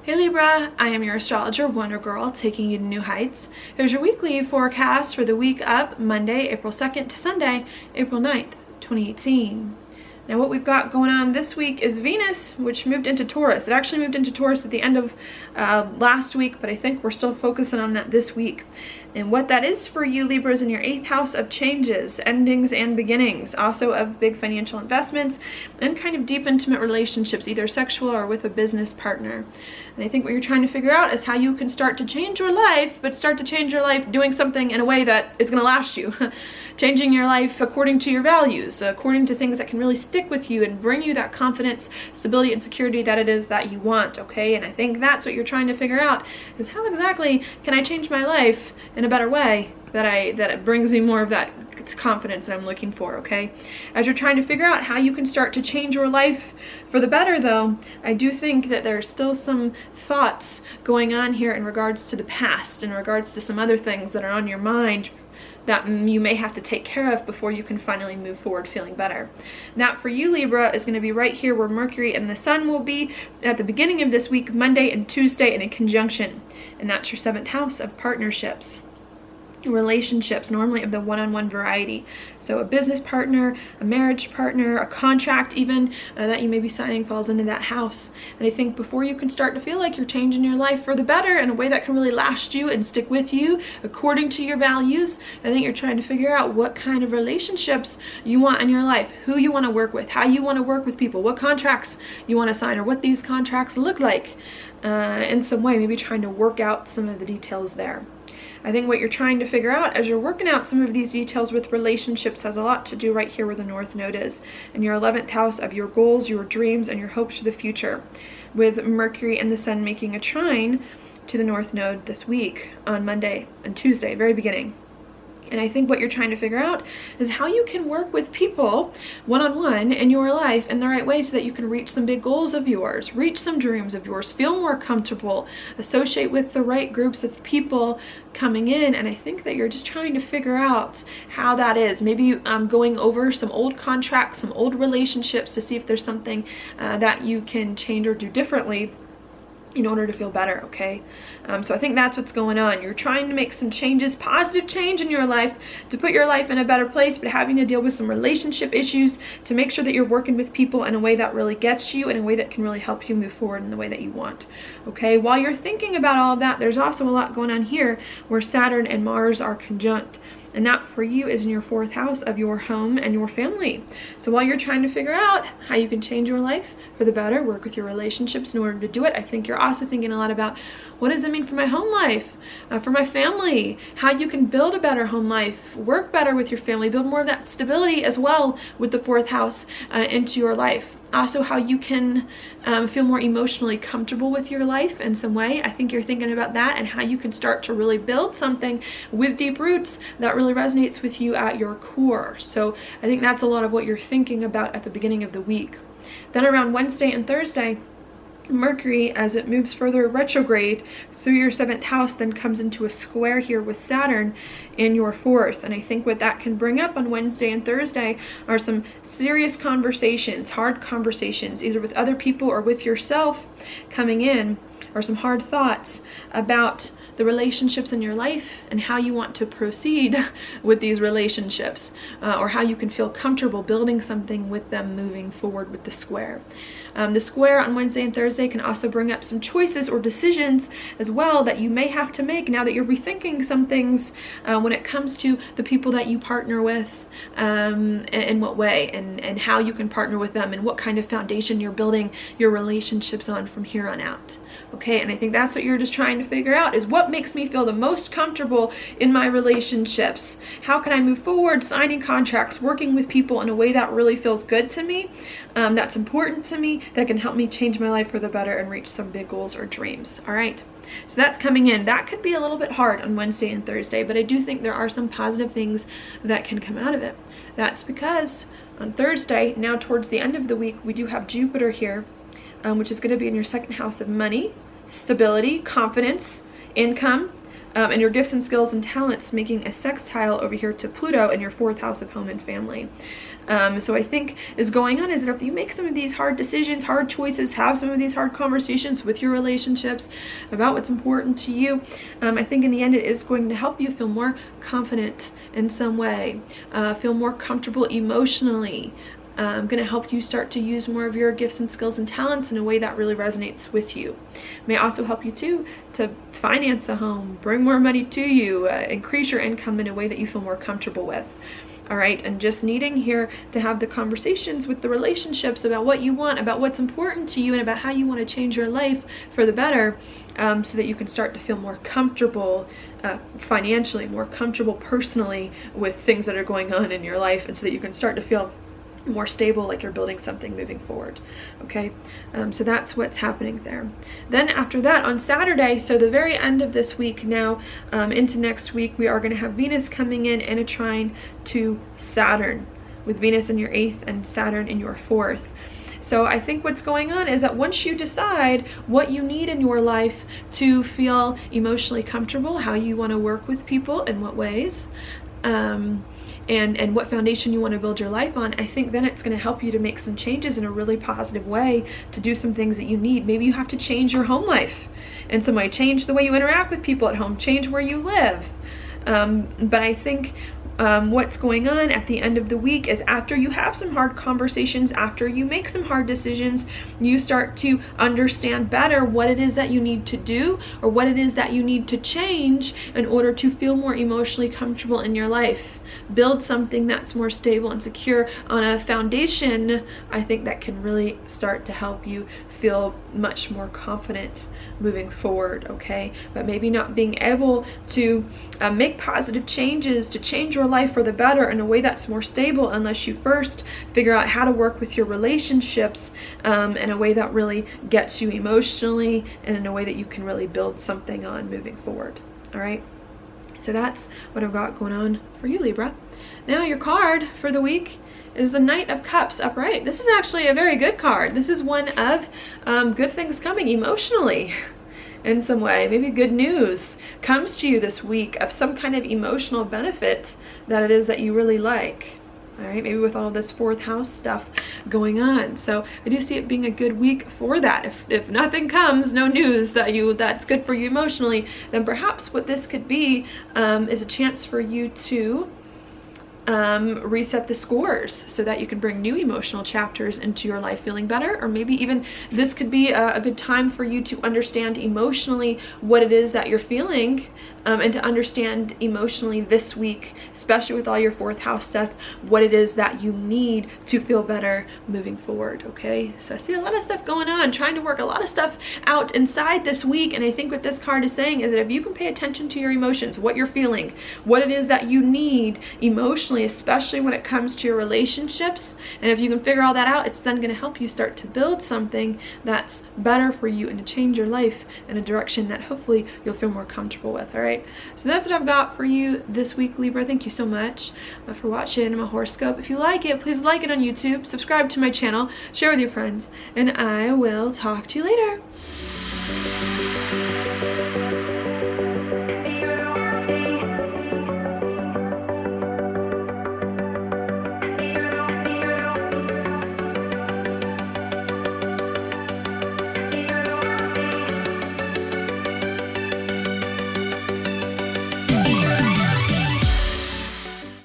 Hey Libra, I am your astrologer, Wonder Girl, taking you to new heights. Here's your weekly forecast for the week of Monday, April 2nd to Sunday, April 9th, 2018. Now what we've got going on this week is Venus, which moved into Taurus. It actually moved into Taurus at the end of last week, but I think we're still focusing on that this week. And what that is for you, Libra, is in your 8th house of changes, endings, and beginnings. Also of big financial investments and kind of deep, intimate relationships, either sexual or with a business partner. And I think what you're trying to figure out is how you can start to change your life, but start to change your life doing something in a way that is going to last you. Changing your life according to your values, according to things that can really stick with you and bring you that confidence, stability, and security that it is that you want, okay? And I think that's what you're trying to figure out, is how exactly can I change my life in a better way that it brings me more of that confidence that I'm looking for, okay? As you're trying to figure out how you can start to change your life for the better, though, I do think that there's still some thoughts going on here in regards to the past, in regards to some other things that are on your mind that you may have to take care of before you can finally move forward feeling better. That for you, Libra, is going to be right here where Mercury and the Sun will be at the beginning of this week, Monday and Tuesday, in a conjunction. And that's your 7th house of partnerships. Relationships, normally of the one-on-one variety. So a business partner, a marriage partner, a contract even that you may be signing falls into that house. And I think before you can start to feel like you're changing your life for the better in a way that can really last you and stick with you according to your values, I think you're trying to figure out what kind of relationships you want in your life, who you want to work with, how you want to work with people, what contracts you want to sign, or what these contracts look like in some way, maybe trying to work out some of the details there. I think what you're trying to figure out as you're working out some of these details with relationships has a lot to do right here where the North Node is, in your 11th house of your goals, your dreams, and your hopes for the future, with Mercury and the Sun making a trine to the North Node this week on Monday and Tuesday, very beginning. And I think what you're trying to figure out is how you can work with people one-on-one in your life in the right way so that you can reach some big goals of yours, reach some dreams of yours, feel more comfortable, associate with the right groups of people coming in. And I think that you're just trying to figure out how that is. Maybe going over some old contracts, some old relationships to see if there's something that you can change or do differently in order to feel better, okay? So I think that's what's going on. You're trying to make some changes, positive change in your life to put your life in a better place, but having to deal with some relationship issues to make sure that you're working with people in a way that really gets you, in a way that can really help you move forward in the way that you want, okay? While you're thinking about all of that, there's also a lot going on here where Saturn and Mars are conjunct. And that for you is in your 4th house of your home and your family. So while you're trying to figure out how you can change your life for the better, work with your relationships in order to do it, I think you're also thinking a lot about what does it mean for my home life, for my family, how you can build a better home life, work better with your family, build more of that stability as well with the 4th house into your life. Also how you can feel more emotionally comfortable with your life in some way. I think you're thinking about that and how you can start to really build something with deep roots that really resonates with you at your core. So I think that's a lot of what you're thinking about at the beginning of the week. Then around Wednesday and Thursday, Mercury, as it moves further retrograde through your 7th house, then comes into a square here with Saturn in your 4th. And I think what that can bring up on Wednesday and Thursday are some serious conversations, hard conversations, either with other people or with yourself coming in, or some hard thoughts about the relationships in your life and how you want to proceed with these relationships, or how you can feel comfortable building something with them moving forward with the square. The square on Wednesday and Thursday can also bring up some choices or decisions as well that you may have to make now that you're rethinking some things when it comes to the people that you partner with, in what way, and how you can partner with them, and what kind of foundation you're building your relationships on from here on out. Okay, and I think that's what you're just trying to figure out, is what makes me feel the most comfortable in my relationships? How can I move forward signing contracts, working with people in a way that really feels good to me, that's important to me, that can help me change my life for the better and reach some big goals or dreams. All right, so that's coming in. That could be a little bit hard on Wednesday and Thursday, but I do think there are some positive things that can come out of it. That's because on Thursday, now towards the end of the week, we do have Jupiter here, which is going to be in your 2nd house of money, stability, confidence, income, and your gifts and skills and talents making a sextile over here to Pluto in your 4th house of home and family. So I think is going on is that if you make some of these hard decisions, hard choices, have some of these hard conversations with your relationships about what's important to you, I think in the end it is going to help you feel more confident in some way, feel more comfortable emotionally. Going to help you start to use more of your gifts and skills and talents in a way that really resonates with you. May also help you too to finance a home, bring more money to you, increase your income in a way that you feel more comfortable with. All right, and just needing here to have the conversations with the relationships about what you want, about what's important to you, and about how you want to change your life for the better, so that you can start to feel more comfortable financially, more comfortable personally with things that are going on in your life, and so that you can start to feel more stable, like you're building something moving forward. Okay, so that's what's happening there. Then after that, on Saturday, so the very end of this week now, into next week, we are going to have Venus coming in a trine to Saturn, with Venus in your 8th and Saturn in your 4th. So I think what's going on is that once you decide what you need in your life to feel emotionally comfortable, how you want to work with people, in what ways, and what foundation you want to build your life on, I think then it's going to help you to make some changes in a really positive way, to do some things that you need. Maybe you have to change your home life in some way, change the way you interact with people at home, change where you live. But I think what's going on at the end of the week is after you have some hard conversations, after you make some hard decisions, you start to understand better what it is that you need to do, or what it is that you need to change in order to feel more emotionally comfortable in your life. Build something that's more stable and secure on a foundation, I think, that can really start to help you feel much more confident moving forward. Okay, but maybe not being able to make positive changes to change your life for the better in a way that's more stable unless you first figure out how to work with your relationships in a way that really gets you emotionally, and in a way that you can really build something on moving forward. All right, so that's what I've got going on for you, Libra. Now your card for the week is the Knight of Cups upright. This is actually a very good card. This is one of good things coming emotionally in some way. Maybe good news comes to you this week of some kind of emotional benefit that it is that you really like. All right, maybe with all this 4th house stuff going on. So I do see it being a good week for that. If nothing comes, no news that's good for you emotionally, then perhaps what this could be is a chance for you to reset the scores so that you can bring new emotional chapters into your life feeling better. Or maybe even this could be a good time for you to understand emotionally what it is that you're feeling, and to understand emotionally this week, especially with all your 4th house stuff, what it is that you need to feel better moving forward. Okay, so I see a lot of stuff going on, trying to work a lot of stuff out inside this week. And I think what this card is saying is that if you can pay attention to your emotions, what you're feeling, what it is that you need emotionally, especially when it comes to your relationships, and if you can figure all that out, it's then going to help you start to build something that's better for you and to change your life in a direction that hopefully you'll feel more comfortable with. All right, so that's what I've got for you this week, Libra. Thank you so much for watching my horoscope. If you like it, please like it on YouTube, subscribe to my channel, share with your friends, and I will talk to you later.